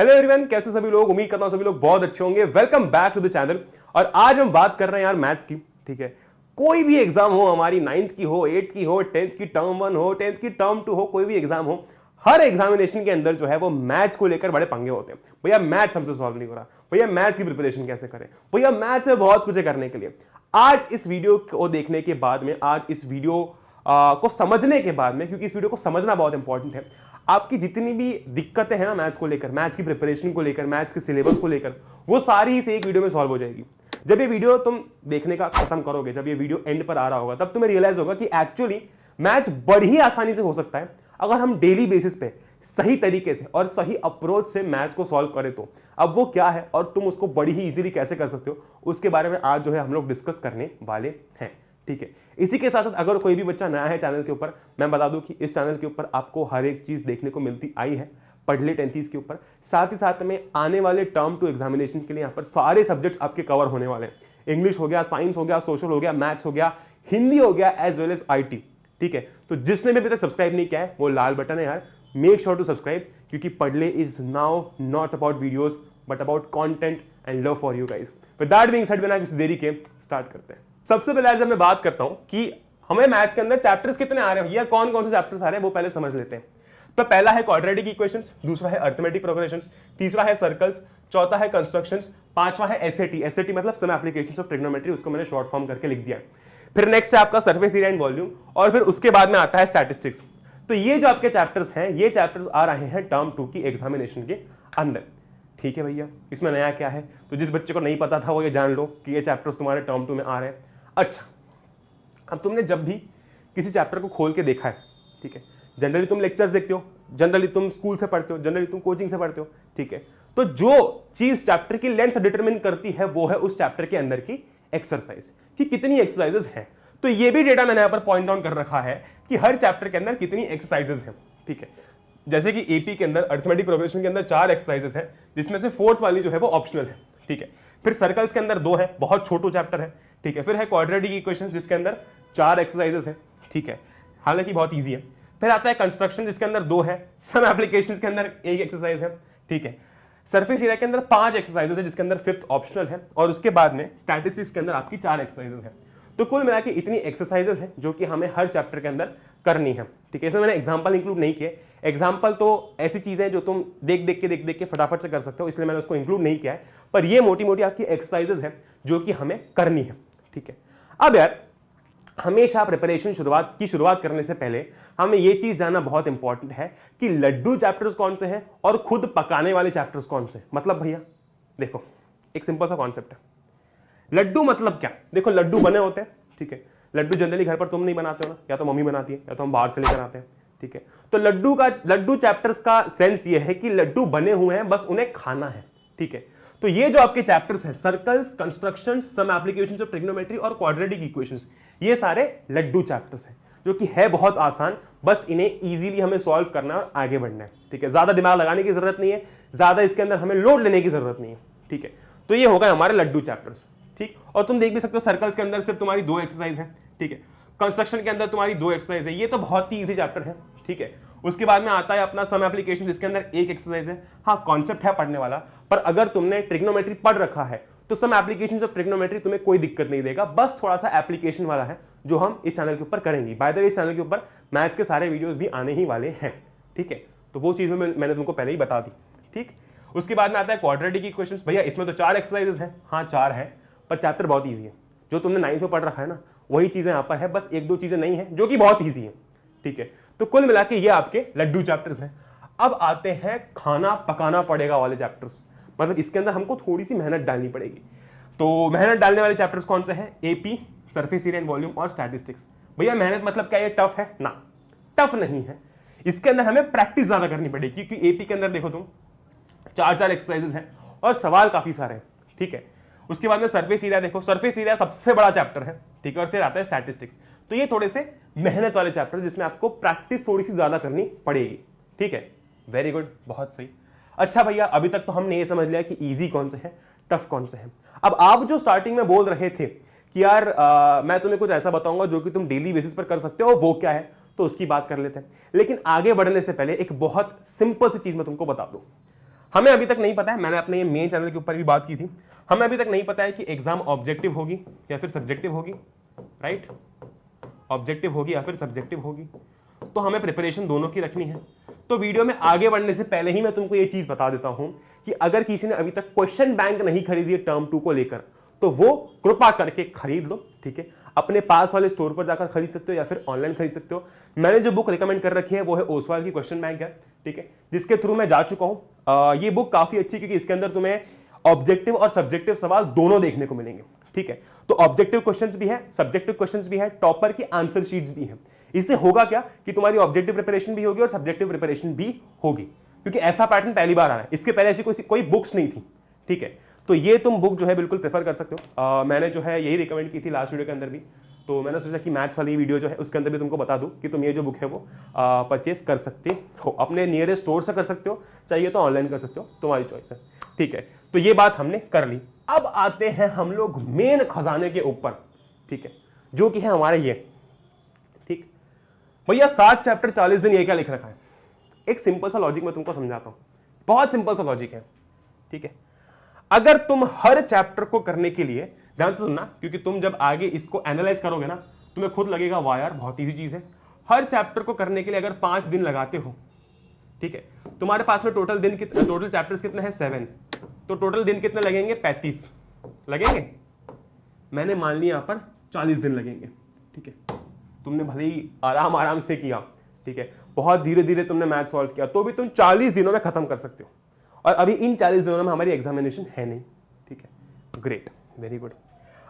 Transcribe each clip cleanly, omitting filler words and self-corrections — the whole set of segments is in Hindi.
हेलो एवरीवन, कैसे सभी लोग। उम्मीद करता हूं सभी लोग बहुत अच्छे होंगे। Welcome back to the channel. और आज हम बात कर रहे हैं यार मैथ्स की। ठीक है, कोई भी एग्जाम हो, हमारी 9th की हो, 8th की हो, 10th की टर्म 1 हो, 10th की टर्म 2 हो, कोई भी एग्जाम हो, हर एग्जामिनेशन के अंदर जो है वो मैथ्स को लेकर बड़े पंगे होते हैं। भैया मैथ्स हमसे सॉल्व नहीं हो रहा, भैया मैथ्स की प्रिपरेशन कैसे करें, भैया मैथ्स में बहुत कुछ है करने के लिए। आज इस वीडियो को देखने के बाद में, आज इस वीडियो को समझने के बाद में, क्योंकि इस वीडियो को समझना बहुत इंपॉर्टेंट है, आपकी जितनी भी दिक्कतें हैं ना मैथ्स को लेकर, मैथ्स की प्रिपरेशन को लेकर, मैथ्स के सिलेबस को लेकर, वो सारी इस एक वीडियो में सॉल्व हो जाएगी। जब ये वीडियो तुम देखने का खत्म करोगे, जब ये वीडियो एंड पर आ रहा होगा, तब तुम्हें रियलाइज होगा कि एक्चुअली मैथ्स बड़ी आसानी से हो सकता है अगर हम डेली बेसिस पे सही तरीके से और सही अप्रोच से मैथ्स को सॉल्व करें तो। अब वो क्या है और तुम उसको बड़ी ही इजीली कैसे कर सकते हो, उसके बारे में आज जो है हम लोग डिस्कस करने वाले हैं। ठीक है, इसी के साथ साथ अगर कोई भी बच्चा नया है चैनल के ऊपर, मैं बता दूं कि इस चैनल के ऊपर आपको हर एक चीज देखने को मिलती आई है पढ़ले 10th के ऊपर। साथ ही साथ में आने वाले टर्म 2 एग्जामिनेशन के लिए यहाँ पर सारे सब्जेक्ट्स आपके कवर होने वाले हैं। इंग्लिश हो गया, साइंस हो गया, सोशल हो गया, मैथ्स हो गया, हिंदी हो गया, एज वेल एज IT। ठीक है, तो जिसने भी अभी तक सब्सक्राइब नहीं किया है वो लाल बटन है यार, मेक श्योर टू सब्सक्राइब, क्योंकि पढ़ले is now not about videos but about content and love for you guys. With that being said, बिना किसी देरी के स्टार्ट करते हैं। सबसे पहले आज मैं बात करता हूं कि हमें मैथ्स के अंदर चैप्टर्स कितने आ रहे हैं, या कौन कौन से चैप्टर्स आ रहे हैं, वो पहले समझ लेते हैं। तो पहला है क्वाड्रेटिक इक्वेशंस, दूसरा है अरिथमेटिक प्रोग्रेशंस, तीसरा है सर्कल्स, चौथा है कंस्ट्रक्शंस, पांचवा है एसएटी मतलब सम एप्लीकेशंस ऑफ ट्रिग्नोमेट्री, उसको मैंने शॉर्ट फॉर्म करके लिख दिया। फिर नेक्स्ट है आपका सरफेस एरिया एंड वॉल्यूम, और फिर उसके बाद में आता है स्टैटिस्टिक्स। तो ये जो आपके चैप्टर्स हैं, ये चैप्टर्स आ रहे हैं टर्म 2 की एग्जामिनेशन के अंदर। ठीक है भैया, इसमें नया क्या है, तो जिस बच्चे को नहीं पता था वो ये जान लो कि ये चैप्टर्स तुम्हारे टर्म 2 में आ रहे हैं। अच्छा, अब तुमने जब भी किसी चैप्टर को खोल के देखा है, ठीक है, जनरली तुम लेक्चर्स देखते हो, जनरली तुम स्कूल से पढ़ते हो, जनरली तुम कोचिंग से पढ़ते हो, ठीक है, तो जो चीज चैप्टर की लेंथ डिटरमिन करती है वो है उस चैप्टर के अंदर की एक्सरसाइज, कि कितनी एक्सरसाइजेस हैं। तो ये भी डेटा मैंने यहां पर पॉइंट आउट कर रखा है कि हर चैप्टर के अंदर कितनी एक्सरसाइजेस हैं। ठीक है, जैसे कि एपी के अंदर अरिथमेटिक प्रोग्रेशन के अंदर 4 एक्सरसाइजेस हैं, जिसमें से 4th वाली जो है वो ऑप्शनल है। ठीक है, फिर सर्कल्स के अंदर 2 है, बहुत छोटो चैप्टर है। ठीक है, फिर है क्वाड्रेटिक इक्वेशंस जिसके अंदर 4 एक्सरसाइजेस है। ठीक है, हालांकि बहुत ईजी है। फिर आता है कंस्ट्रक्शन जिसके अंदर 2 है, सम एप्लीकेशंस के अंदर 1 एक्सरसाइज है। ठीक है, सरफेस एरिया के अंदर 5 एक्सरसाइजेस है जिसके अंदर 5th ऑप्शनल है, और उसके बाद में स्टैटिस्टिक्स के अंदर आपकी 4 एक्सरसाइजेस है। तो कुल मिला के इतनी एक्सरसाइजेस हैं जो कि हमें हर चैप्टर के अंदर करनी है। ठीक है, इसमें मैंने एग्जांपल इंक्लूड नहीं किए। एग्जांपल तो ऐसी चीजें हैं जो तुम देख देख के फटाफट से कर सकते हो, इसलिए मैंने उसको इंक्लूड नहीं किया है। पर ये मोटी मोटी आपकी एक्सरसाइजेस हैं जो कि हमें करनी है। ठीक है, अब यार हमेशा प्रिपरेशन शुरुआत करने से पहले हमें ये चीज जानना बहुत इंपॉर्टेंट है कि लड्डू चैप्टर्स कौन से हैं और खुद पकाने वाले चैप्टर्स कौन से। मतलब भैया देखो, एक सिंपल सा कॉन्सेप्ट है। लड्डू मतलब क्या, देखो लड्डू बने होते हैं। ठीक है, लड्डू जनरली घर पर तुम नहीं बनाते हो ना, या तो मम्मी बनाती है या तो हम बाहर से लेकर आते हैं। ठीक है, तो लड्डू चैप्टर्स का सेंस ये है कि लड्डू बने हुए हैं, बस उन्हें खाना है। ठीक है, तो ये जो आपके चैप्टर्स हैं, circles, construction, some applications of trigonometry और क्वाड्रेटिक इक्वेशंस, ये सारे लड्डू चैप्टर्स हैं जो कि है बहुत आसान, बस इन्हें इजीली हमें सॉल्व करना है और आगे बढ़ना है। ठीक है, ज्यादा दिमाग लगाने की जरूरत नहीं है, ज्यादा इसके अंदर हमें लोड लेने की जरूरत नहीं है। ठीक है, तो ये होगा हमारे लड्डू चैप्टर्स। ठीक, और तुम देख भी सकते हो सर्कल्स के अंदर सिर्फ तुम्हारी 2 एक्सरसाइज है। ठीक है, कंस्ट्रक्शन के अंदर तुम्हारी 2 एक्सरसाइज है, ये तो बहुत ही इजी चैप्टर है। ठीक है, उसके बाद में आता है अपना सम एप्लीकेशन जिसके अंदर 1 एक्सरसाइज है। हाँ, कॉन्सेप्ट है पढ़ने वाला, पर अगर तुमने ट्रिग्नोमेट्री पढ़ रखा है तो सम एप्लीकेशंस ऑफ ट्रिग्नोमेट्री तुम्हें कोई दिक्कत नहीं देगा, बस थोड़ा सा एप्लीकेशन वाला है जो हम इस चैनल के ऊपर करेंगे। बाय द वे, इस चैनल के ऊपर मैथ्स के सारे वीडियोस भी आने ही वाले हैं। ठीक है, तो वो चीज मैंने तुमको पहले ही बता दी। ठीक, उसके बाद में आता है क्वाड्रेटिक इक्वेशंस। भैया इसमें तो 4 एक्सरसाइजेस हैं। हाँ 4 है, पर चैप्टर बहुत ईजी है। जो तुमने 9th में पढ़ रखा है ना, वही चीजें यहाँ पर है, बस 1-2 चीजें नहीं है जो कि बहुत ईजी है। ठीक है, तो कुल मिला के ये आपके लड्डू चैप्टर्स हैं। अब आते हैं खाना पकाना पड़ेगा वाले चैप्टर्स, मतलब इसके अंदर हमको थोड़ी सी मेहनत डालनी पड़ेगी। तो मेहनत डालने वाले चैप्टर्स कौन से हैं? AP, surface area and volume और स्टैटिस्टिक्स। भैया मेहनत मतलब क्या, ये टफ है ना? टफ नहीं है, इसके अंदर हमें प्रैक्टिस ज्यादा करनी पड़ेगी, क्योंकि एपी के अंदर देखो तुम 4 एक्सरसाइजेस हैं और सवाल काफी सारे हैं। ठीक है, उसके बाद में सरफेस एरिया देखो, सरफेस एरिया सबसे बड़ा चैप्टर है। ठीक है, और फिर आता है स्टैटिस्टिक्स। तो ये थोड़े से मेहनत वाले चैप्टर जिसमें आपको प्रैक्टिस थोड़ी सी ज्यादा करनी पड़ेगी। ठीक है, वेरी गुड, बहुत सही। अच्छा भैया, अभी तक तो हमने ये समझ लिया कि इजी कौन से है, टफ कौन से है। अब आप जो स्टार्टिंग में बोल रहे थे कि यार मैं तुम्हें कुछ ऐसा बताऊंगा जो कि तुम डेली बेसिस पर कर सकते हो, वो क्या है, तो उसकी बात कर लेते हैं। लेकिन आगे बढ़ने से पहले एक बहुत सिंपल सी चीज मैं तुमको बता दूं। हमें अभी तक नहीं पता है, मैंने अपने ये मेन चैनल के ऊपर भी बात की थी, हमें अभी तक नहीं पता है कि एग्जाम ऑब्जेक्टिव होगी या फिर सब्जेक्टिव होगी, राइट? ऑब्जेक्टिव होगी या फिर सब्जेक्टिव होगी, तो हमें प्रिपरेशन दोनों की रखनी है। तो वीडियो में आगे बढ़ने से पहले ही मैं तुमको ये चीज बता देता हूं कि अगर किसी ने अभी तक क्वेश्चन बैंक नहीं खरीदी है टर्म 2 को लेकर, तो वो कृपा करके खरीद लो, ठीक है? अपने पास वाले स्टोर पर जाकर खरीद सकते हो या फिर ऑनलाइन खरीद सकते हो। मैंने जो बुक रिकमेंड कर रखी है वो है ओसवाल की क्वेश्चन बैंक है, ठीक है, जिसके थ्रू मैं जा चुका हूं। ये बुक काफी अच्छी, क्योंकि इसके अंदर तुम्हें ऑब्जेक्टिव और सब्जेक्टिव सवाल दोनों देखने को मिलेंगे, ठीक है? तो ऑब्जेक्टिव क्वेश्चंस भी है, सब्जेक्टिव क्वेश्चंस भी है, टॉपर की आंसर शीट्स भी है। इससे होगा क्या कि तुम्हारी ऑब्जेक्टिव प्रिपरेशन भी होगी और सब्जेक्टिव प्रिपरेशन भी होगी, क्योंकि ऐसा पैटर्न पहली बार आ रहा है, इसके पहले ऐसी कोई बुक्स नहीं थी, ठीक है? तो ये तुम बुक जो है बिल्कुल प्रेफर कर सकते हो। मैंने जो है यही रिकमेंड की थी लास्ट वीडियो के अंदर भी, तो मैंने सोचा कि मैथ्स वाली वीडियो जो है उसके अंदर भी तुमको बता दूं कि तुम ये जो बुक है वो परचेस कर सकते हो, अपने नियरेस्ट स्टोर से कर सकते हो, चाहिए तो ऑनलाइन कर सकते हो, तुम्हारी चॉइस है, ठीक है? तो ये बात हमने कर ली। अब आते हैं हम लोग मेन खजाने के ऊपर, ठीक है, जो कि है हमारे ये, ठीक भैया, 7 चैप्टर 40 दिन, ये क्या लिख रखा है? एक सिंपल सा लॉजिक मैं तुमको समझाता हूं, बहुत सिंपल सा लॉजिक है, ठीक है? अगर तुम हर चैप्टर को करने के लिए, ध्यान से सुनना, क्योंकि तुम जब आगे इसको एनालाइज करोगे ना, तुम्हें खुद लगेगा वाह यार बहुत इजी चीज है। हर चैप्टर को करने के लिए अगर 5 दिन लगाते हो, ठीक है, तुम्हारे पास में टोटल चैप्टर्स कितने हैं? 7, तो टोटल दिन कितने लगेंगे? 35 लगेंगे। मैंने मान लिया यहां पर 40 दिन लगेंगे, ठीक है? तुमने भले ही आराम से किया, ठीक है, बहुत धीरे धीरे तुमने मैथ सॉल्व किया, तो भी तुम 40 दिनों में खत्म कर सकते हो। और अभी इन 40 दिनों में हमारी एग्जामिनेशन है नहीं, ठीक है? Great, very good.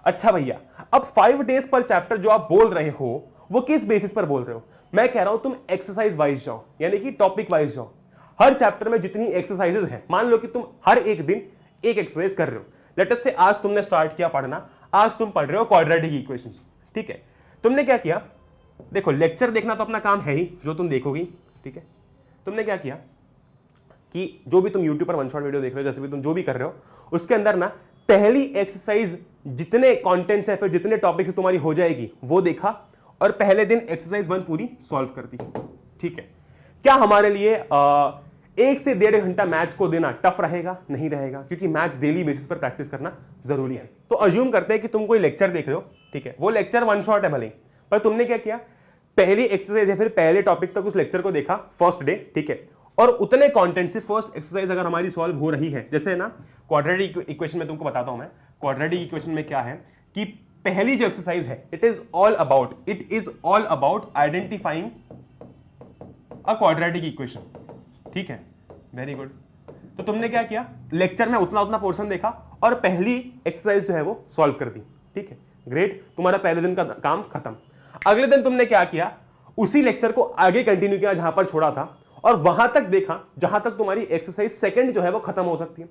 अच्छा भैया, अब 5 डेज पर चैप्टर जो आप बोल रहे हो वो किस बेसिस पर बोल रहे हो? मैं कह रहा हूं तुम एक्सरसाइज वाइज जाओ, यानी कि टॉपिक वाइज जाओ। हर चैप्टर में जितनी एक्सरसाइजेज हैं, मान लो कि तुम हर एक दिन एक एक्सरसाइज कर रहे हो। लेट अस से आज तुमने स्टार्ट किया पढ़ना, आज तुम पढ़ रहे हो क्वाड्रेटिक इक्वेशंस, ठीक है? तुमने क्या किया? देखो, लेक्चर देखना तो अपना काम है ही, जो तुम देखोगी, ठीक है? तुमने क्या किया कि जो भी तुम YouTube पर वन शॉट वीडियो देख रहे हो, जैसे भी तुम जो भी कर रहे हो, उसके अंदर ना पहली एक्सरसाइज जितने कंटेंट्स है, फिर जितने टॉपिक से तुम्हारी हो जाएगी वो देखा, और पहले दिन एक्सरसाइज 1 पूरी सॉल्व कर दी, ठीक है? क्या हमारे लिए 1 से 1.5 घंटा मैथ्स को देना टफ रहेगा? नहीं रहेगा, क्योंकि मैथ्स डेली बेसिस पर प्रैक्टिस करना जरूरी है। तो अज्यूम करते हैं कि तुम कोई लेक्चर देख रहे हो, ठीक है? वो लेक्चर वन शॉट है भले, पर तुमने क्या किया? पहली एक्सरसाइज या फिर पहले टॉपिक तक उस लेक्चर को देखा फर्स्ट डे, ठीक है? और उतने कंटेंट से फर्स्ट एक्सरसाइज अगर हमारी सॉल्व हो रही है, जैसे ना क्वाड्रेटिक इक्वेशन में तुमको बताता हूं मैं, क्वाड्रेटिक इक्वेशन में क्या है कि पहली जो एक्सरसाइज है, it is all about identifying a quadratic equation, ठीक है? Very good. तो तुमने क्या किया? लेक्चर में उतना पोर्शन देखा और पहली एक्सरसाइज जो है वो सॉल्व कर दी, ठीक है? ग्रेट, तुम्हारा पहले दिन का काम खत्म। अगले दिन तुमने क्या किया? उसी लेक्चर को आगे कंटिन्यू किया जहां पर छोड़ा था, और वहां तक देखा जहां तक तुम्हारी एक्सरसाइज सेकंड जो है वो खत्म हो सकती है।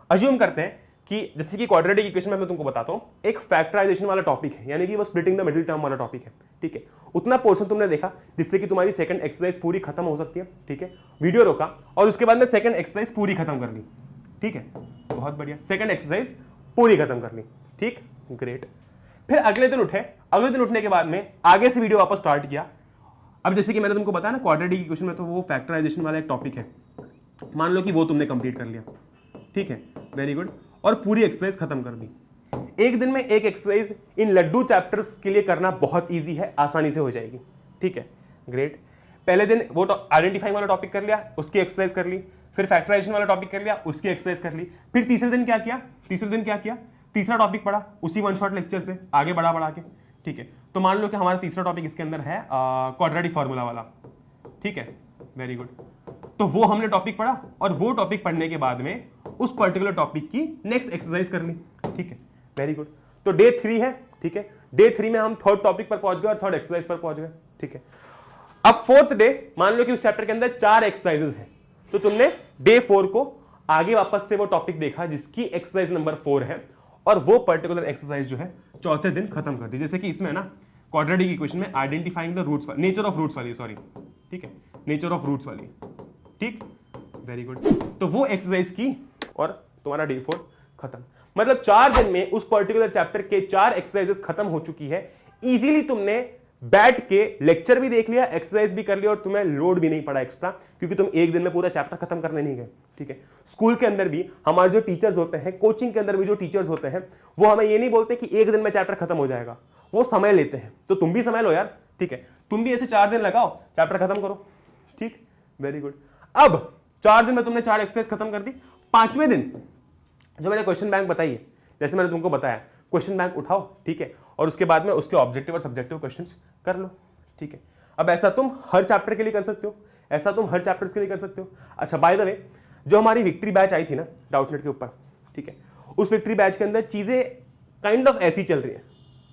अज्यूम करते हैं कि जैसे कि क्वाड्रेटिक इक्वेशन में मैं तुमको बताता हूं, एक फैक्टराइजेशन वाला टॉपिक है, यानी कि वो स्प्लिटिंग द मिडिल टर्म वाला टॉपिक है, ठीक है? उतना पोर्शन तुमने देखा जिससे कि तुम्हारी सेकंड एक्सरसाइज पूरी खत्म हो सकती है, ठीक है? वीडियो रोका और उसके बाद में सेकंड एक्सरसाइज पूरी खत्म कर ली, ठीक है? बहुत बढ़िया, सेकंड एक्सरसाइज पूरी खत्म कर ली, ठीक, ग्रेट। फिर अगले दिन उठे, अगले दिन उठने के बाद में आगे से वीडियो वापस स्टार्ट किया। अब जैसे कि मैंने तुमको बताया ना क्वाड्रेटिक इक्वेशन में, तो वो फैक्टराइजेशन वाला एक टॉपिक है, मान लो कि वो तुमने कंप्लीट कर लिया, ठीक है? वेरी गुड, और पूरी एक्सरसाइज खत्म कर दी। एक दिन में एक एक्सरसाइज इन लड्डू चैप्टर्स के लिए करना बहुत इजी है, आसानी से हो जाएगी, ठीक है? ग्रेट। पहले दिन वो आइडेंटिफाइंग वाला टॉपिक कर लिया, उसकी एक्सरसाइज कर ली, फिर फैक्टराइजेशन वाला टॉपिक कर लिया, उसकी एक्सरसाइज कर ली। फिर तीसरे दिन क्या किया? तीसरा टॉपिक पढ़ा, उसी वन शॉट लेक्चर से आगे बढ़ा के, ठीक है? तो मान लो कि हमारा तीसरा टॉपिक इसके अंदर है क्वाड्रेटिक फार्मूला वाला, ठीक है? Very good. तो वो हमने टॉपिक पढ़ा, और वो टॉपिक पढ़ने के बाद में उस पर्टिकुलर टॉपिक की नेक्स्ट एक्सरसाइज कर ली, ठीक है? Very good. तो डे 3 है, ठीक है? डे 3 में हम थर्ड टॉपिक पर पहुंच गए और थर्ड एक्सरसाइज पर पहुंच गए, ठीक है? अब फोर्थ डे, मान लो कि उस चैप्टर के अंदर 4 एक्सरसाइजेस हैं, तो तुमने डे 4 को आगे वापस से वो टॉपिक देखा जिसकी एक्सरसाइज नंबर 4 है, और वो पर्टिकुलर एक्सरसाइज जो है चौथे दिन खत्म कर दी। जैसे कि इसमें ना क्वाड्रेटिक इक्वेशन में identifying the roots, nature of roots वाली, सॉरी, ठीक है? नेचर ऑफ रूट्स वाली, ठीक, वेरी गुड। तो वो एक्सरसाइज की और तुम्हारा डे 4 खत्म। मतलब 4 दिन में उस पर्टिकुलर चैप्टर के 4 एक्सरसाइजेस खत्म हो चुकी है। इजीली तुमने बैठ के लेक्चर भी देख लिया, एक्सरसाइज भी कर लिया, और तुम्हें लोड भी नहीं पड़ा एक्स्ट्रा, क्योंकि तुम एक दिन में पूरा चैप्टर खत्म करने नहीं गए। ठीक है, स्कूल के अंदर भी हमारे जो टीचर्स होते हैं, कोचिंग के अंदर भी जो टीचर्स होते हैं, वो हमें ये नहीं बोलते कि एक दिन में चैप्टर खत्म हो जाएगा, वो समय लेते हैं। तो तुम भी समय लो यार। ठीक है, तुम भी ऐसे 4 दिन लगाओ, चैप्टर खत्म करो। ठीक, वेरी गुड। अब 4 दिन में तुमने 4 एक्सरसाइज खत्म कर दी। 5वें दिन जो मैंने क्वेश्चन बैंक बताई है, जैसे मैंने तुमको बताया, क्वेश्चन बैंक उठाओ। ठीक है, और उसके बाद में उसके ऑब्जेक्टिव और सब्जेक्टिव क्वेश्चंस कर लो। ठीक है, अब ऐसा तुम हर चैप्टर के लिए कर सकते हो, ऐसा तुम हर चैप्टर्स के लिए कर सकते हो। अच्छा, बाय द वे, जो हमारी विक्ट्री बैच आई थी ना डाउटनेट के ऊपर, ठीक है, उस विक्ट्री बैच के अंदर चीजें काइंड ऑफ ऐसी चल रही है।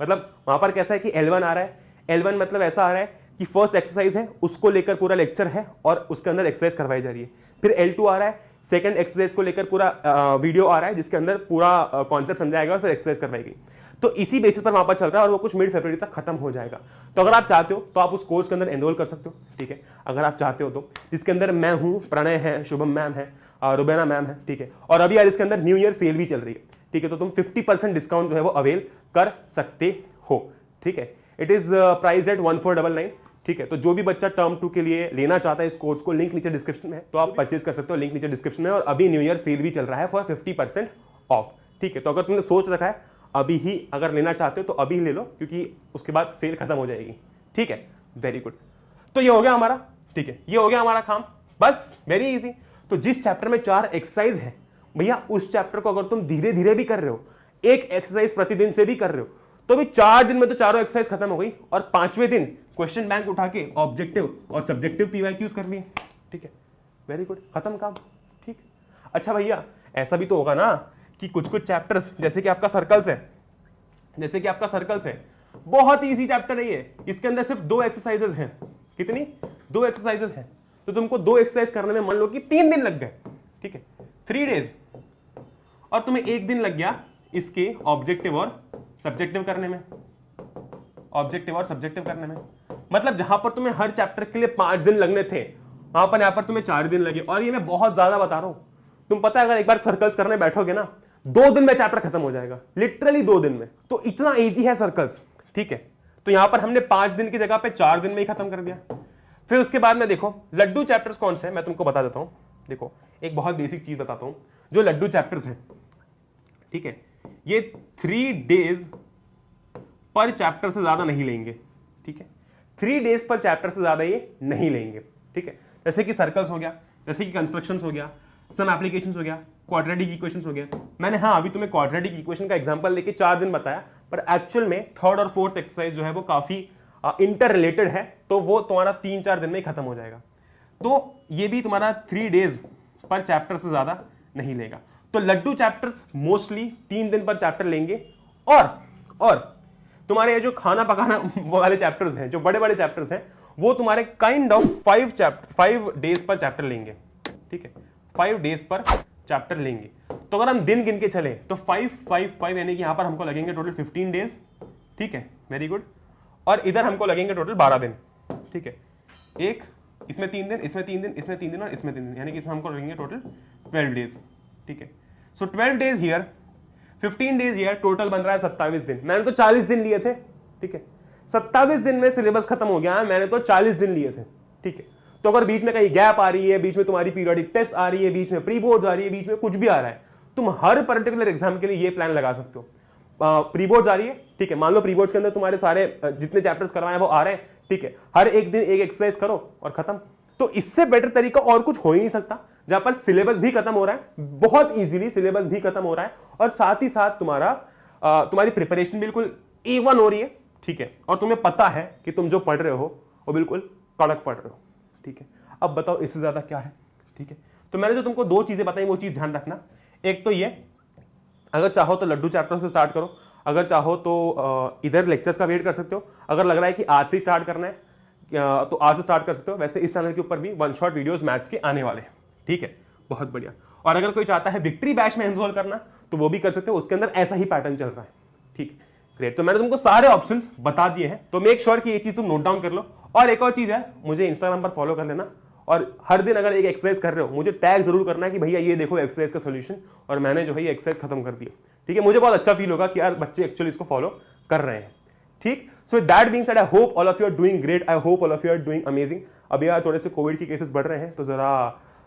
मतलब वहां पर कैसा है कि L1 आ रहा है। L1 मतलब ऐसा आ रहा है कि फर्स्ट एक्सरसाइज है, उसको लेकर पूरा लेक्चर है और उसके अंदर एक्सरसाइज करवाई जा रही है। फिर L2 आ रहा है, सेकंड एक्सरसाइज को लेकर पूरा वीडियो आ रहा है, जिसके अंदर पूरा कॉन्सेप्ट समझाएगा और फिर एक्सरसाइज करवाई गई। तो इसी बेसिस पर वहां पर चल रहा है और वो कुछ मिड फरवरी तक खत्म हो जाएगा। तो अगर आप चाहते हो तो आप उस कोर्स के अंदर एनरोल कर सकते हो। ठीक है, अगर आप चाहते हो तो, जिसके अंदर मैं हूं, प्रणय है, शुभम मैम है, रुबैना मैम है। ठीक है, और अभी यार इसके अंदर न्यू ईयर सेल भी चल रही है। ठीक है, तो तुम 50% डिस्काउंट जो है वो अवेल कर सकते हो। ठीक है, इट इज प्राइस एट 1499। ठीक है, तो जो भी बच्चा टर्म 2 के लिए लेना चाहता है इस कोर्स को, लिंक नीचे डिस्क्रिप्शन में है, तो आप परचेज कर सकते हो, लिंक नीचे डिस्क्रिप्शन में। और अभी न्यू ईयर सेल भी चल रहा है फॉर 50% ऑफ। ठीक है, तो अगर तुमने सोच रखा है अभी ही अगर लेना चाहते हो तो अभी ले लो, क्योंकि उसके बाद सेल खत्म हो जाएगी। ठीक है, वेरी गुड। तो ये हो गया हमारा। ठीक है, ये हो गया हमारा काम, बस वेरी इजी। तो जिस चैप्टर में 4 एक्सरसाइज है भैया, उस चैप्टर को अगर तुम धीरे धीरे भी कर रहे हो, एक एक्सरसाइज प्रतिदिन से भी कर रहे हो, तो भी 4 दिन में तो चारों एक्सरसाइज खत्म हो गई। और 5वें दिन क्वेश्चन बैंक उठा के ऑब्जेक्टिव और सब्जेक्टिव PYQs कर लिए। ठीक है, वेरी गुड, खत्म काम। ठीक, अच्छा भैया, ऐसा भी तो होगा ना कि कुछ कुछ चैप्टर्स, जैसे कि आपका सर्कल्स है, बहुत ही इजी चैप्टर है ये, इसके अंदर सिर्फ 2 एक्सरसाइजेस हैं। कितनी? 2 एक्सरसाइजेस हैं। तो तुमको 2 एक्सरसाइज करने में मान लो कि 3 दिन लग गए। ठीक है, 3 डेज, और तुम्हें 1 दिन लग गया इसके ऑब्जेक्टिव और सब्जेक्टिव करने में। मतलब जहां पर तुम्हें हर चैप्टर के लिए 5 दिन लगने थे, वहां पर यहां पर तुम्हें 4 दिन लगे। और ये मैं बहुत ज्यादा बता रहा हूं, तुम पता है अगर एक बार सर्कल्स करने बैठोगे ना, 2 दिन में चैप्टर खत्म हो जाएगा, लिटरली 2 दिन में। तो इतना इजी है सर्कल्स। ठीक है, तो यहां पर हमने 5 दिन की जगह पे 4 दिन में ही खत्म कर दिया। फिर उसके बाद में देखो लड्डू चैप्टर्स कौन से हैं, मैं तुमको बता देता हूं। देखो, एक बहुत बेसिक चीज बताता हूं, जो लड्डू चैप्टर्स हैं, ठीक है, ये 3 डेज पर चैप्टर से ज्यादा नहीं लेंगे। ठीक है, 3 डेज पर चैप्टर से ज्यादा ये नहीं लेंगे। ठीक है, जैसे कि सर्कल्स हो गया, जैसे कि कंस्ट्रक्शंस हो गया, सम एप्लीकेशंस हो गया, क्वाड्रेटिक इक्वेशंस हो गया। मैंने अभी तुम्हें क्वाड्रेटिक इक्वेशन का एग्जांपल लेके 4 दिन बताया, पर एक्चुअल में 3rd और 4th एक्सरसाइज जो है वो काफी इंटर रिलेटेड है, तो वो तुम्हारा 3-4 दिन में ही खत्म हो जाएगा। तो ये भी तुम्हारा 3 डेज पर चैप्टर से ज्यादा नहीं लेगा। तो लड्डू चैप्टर्स मोस्टली 3 दिन पर चैप्टर लेंगे। और तुम्हारे ये जो खाना पकाना वाले चैप्टर्स हैं, जो बड़े बड़े चैप्टर्स हैं, वो तुम्हारे काइंड ऑफ 5 डेज पर चैप्टर लेंगे। ठीक है, 5 डेज पर चैप्टर लेंगे। तो अगर हम दिन गिन के चले तो 5 यानी कि यहां पर हमको लगेंगे टोटल 15 डेज। ठीक है, वेरी गुड। और इधर हमको लगेंगे टोटल 12 दिन। ठीक है, एक इसमें 3 दिन, इसमें 3 दिन, इसमें 3 दिन और इसमें 3 दिन, यानी कि इसमें हमको लगेंगे टोटल 12 डेज। ठीक है, सो 12 days here, 15 days here, total बन रहा है 27 दिन। मैंने तो 40 दिन लिए थे। ठीक है, 27 दिन में सिलेबस खत्म हो गया है, मैंने तो 40 दिन लिए थे। ठीक है, तो अगर बीच में कहीं गैप आ रही है, बीच में तुम्हारी पीरियोडिक टेस्ट आ रही है, बीच में प्री बोर्ड्स आ रही है, बीच में कुछ भी आ रहा है, तुम हर पर्टिकुलर एग्जाम के लिए ये प्लान लगा सकते हो। प्री बोर्ड्स आ रही है, ठीक है, मान लो प्री बोर्ड्स के अंदर तुम्हारे सारे जितने चैप्टर्स करवाए वो आ रहे हैं। ठीक है, हर एक दिन एक एक्सरसाइज करो और खत्म। तो इससे बेटर तरीका और कुछ हो ही नहीं सकता, जहां पर सिलेबस भी खत्म हो रहा है, बहुत इजीली सिलेबस भी खत्म हो रहा है, और साथ ही साथ तुम्हारी प्रिपरेशन बिल्कुल A1 हो रही है। ठीक है, और तुम्हें पता है कि तुम जो पढ़ रहे हो वो बिल्कुल कड़क पढ़ रहे हो। ठीक है, अब बताओ इससे ज्यादा क्या है। ठीक है, तो मैंने जो तुमको 2 चीजें बताई वो चीज ध्यान रखना। एक तो ये, अगर चाहो तो लड्डू चैप्टर से स्टार्ट करो, अगर चाहो तो इधर लेक्चर्स का वेट कर सकते हो। अगर लग रहा है कि आज से स्टार्ट करना है तो आज से स्टार्ट कर सकते हो। वैसे इस चैनल के ऊपर भी 1 शॉट वीडियोस मैथ्स के आने वाले हैं। ठीक है, बहुत बढ़िया। और अगर कोई चाहता है विक्ट्री बैच में एनरोल करना तो वो भी कर सकते हो, उसके अंदर ऐसा ही पैटर्न चल रहा है। ठीक, ग्रेट। तो मैंने तुमको सारे ऑप्शंस बता दिए हैं, तो मेक श्योर कि ये चीज तुम नोट डाउन कर लो। और एक और चीज है, मुझे इंस्टाग्राम पर फॉलो कर लेना, और हर दिन अगर एक एक्सरसाइज कर रहे हो मुझे टैग जरूर करना है कि भैया ये देखो एक्सरसाइज का सॉल्यूशन, और मैंने जो है ये एक्सरसाइज खत्म कर दिया। ठीक है, मुझे बहुत अच्छा फील होगा कि यार बच्चे एक्चुअली इसको फॉलो कर रहे हैं। ठीक, so that being said, I hope all of you are doing great, I hope all of you are doing amazing. अभी यार थोड़े से कोविड के केसेस बढ़ रहे हैं, तो जरा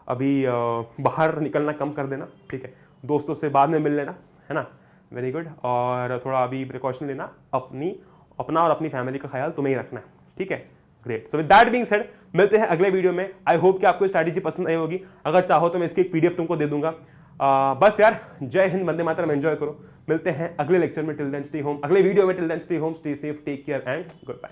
अभी बाहर निकलना कम कर देना, ठीक है, दोस्तों से बाद में मिल लेना, है ना, वेरी गुड। और थोड़ा अभी प्रिकॉशन लेना, अपना और अपनी फैमिली का ख्याल तुम्हें ही रखना है, ठीक है, great. So with that being said, मिलते हैं अगले वीडियो में। आई होप कि आपको स्ट्रैटेजी पसंद आई होगी, अगर चाहो तो मैं इसकी एक पीडीएफ तुमको दे दूंगा। बस यार, जय हिंद, वंदे मातरम, एंजॉय करो। मिलते हैं अगले लेक्चर में, टिल देन स्टे होम, अगले वीडियो में, till then stay home, stay safe, take care and good bye.